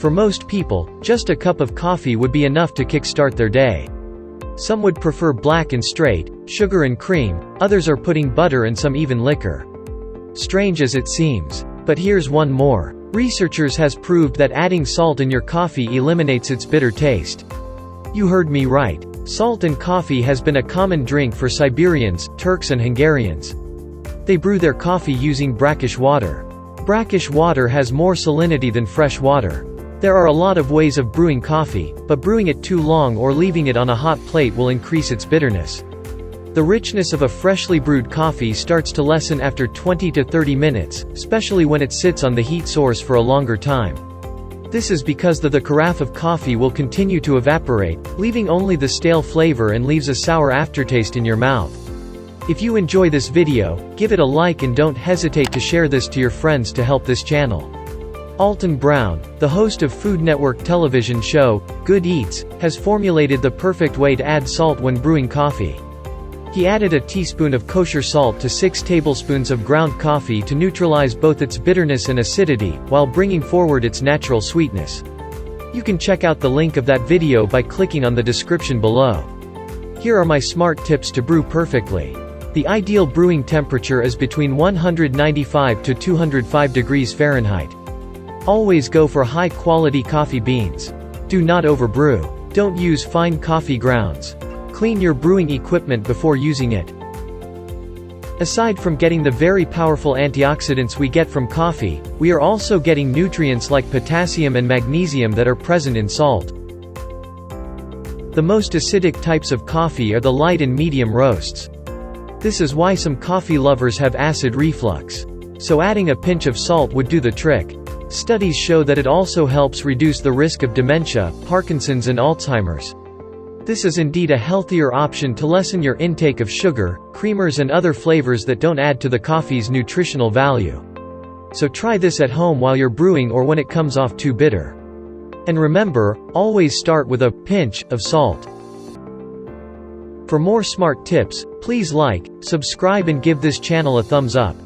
For most people, just a cup of coffee would be enough to kickstart their day. Some would prefer black and straight, sugar and cream, others are putting butter and some even liquor. Strange as it seems. But here's one more. Researchers has proved that adding salt in your coffee eliminates its bitter taste. You heard me right. Salt in coffee has been a common drink for Siberians, Turks and Hungarians. They brew their coffee using brackish water. Brackish water has more salinity than fresh water. There are a lot of ways of brewing coffee, but brewing it too long or leaving it on a hot plate will increase its bitterness. The richness of a freshly brewed coffee starts to lessen after 20 to 30 minutes, especially when it sits on the heat source for a longer time. This is because the carafe of coffee will continue to evaporate, leaving only the stale flavor and leaves a sour aftertaste in your mouth. If you enjoy this video, give it a like and don't hesitate to share this to your friends to help this channel. Alton Brown, the host of Food Network television show, Good Eats, has formulated the perfect way to add salt when brewing coffee. He added a teaspoon of kosher salt to 6 tablespoons of ground coffee to neutralize both its bitterness and acidity, while bringing forward its natural sweetness. You can check out the link of that video by clicking on the description below. Here are my smart tips to brew perfectly. The ideal brewing temperature is between 195 to 205 degrees Fahrenheit. Always go for high-quality coffee beans. Do not overbrew. Don't use fine coffee grounds. Clean your brewing equipment before using it. Aside from getting the very powerful antioxidants we get from coffee, we are also getting nutrients like potassium and magnesium that are present in salt. The most acidic types of coffee are the light and medium roasts. This is why some coffee lovers have acid reflux. So adding a pinch of salt would do the trick. Studies show that it also helps reduce the risk of dementia, Parkinson's and Alzheimer's. This is indeed a healthier option to lessen your intake of sugar, creamers and other flavors that don't add to the coffee's nutritional value. So try this at home while you're brewing or when it comes off too bitter. And remember, always start with a pinch of salt. For more smart tips, please like, subscribe and give this channel a thumbs up.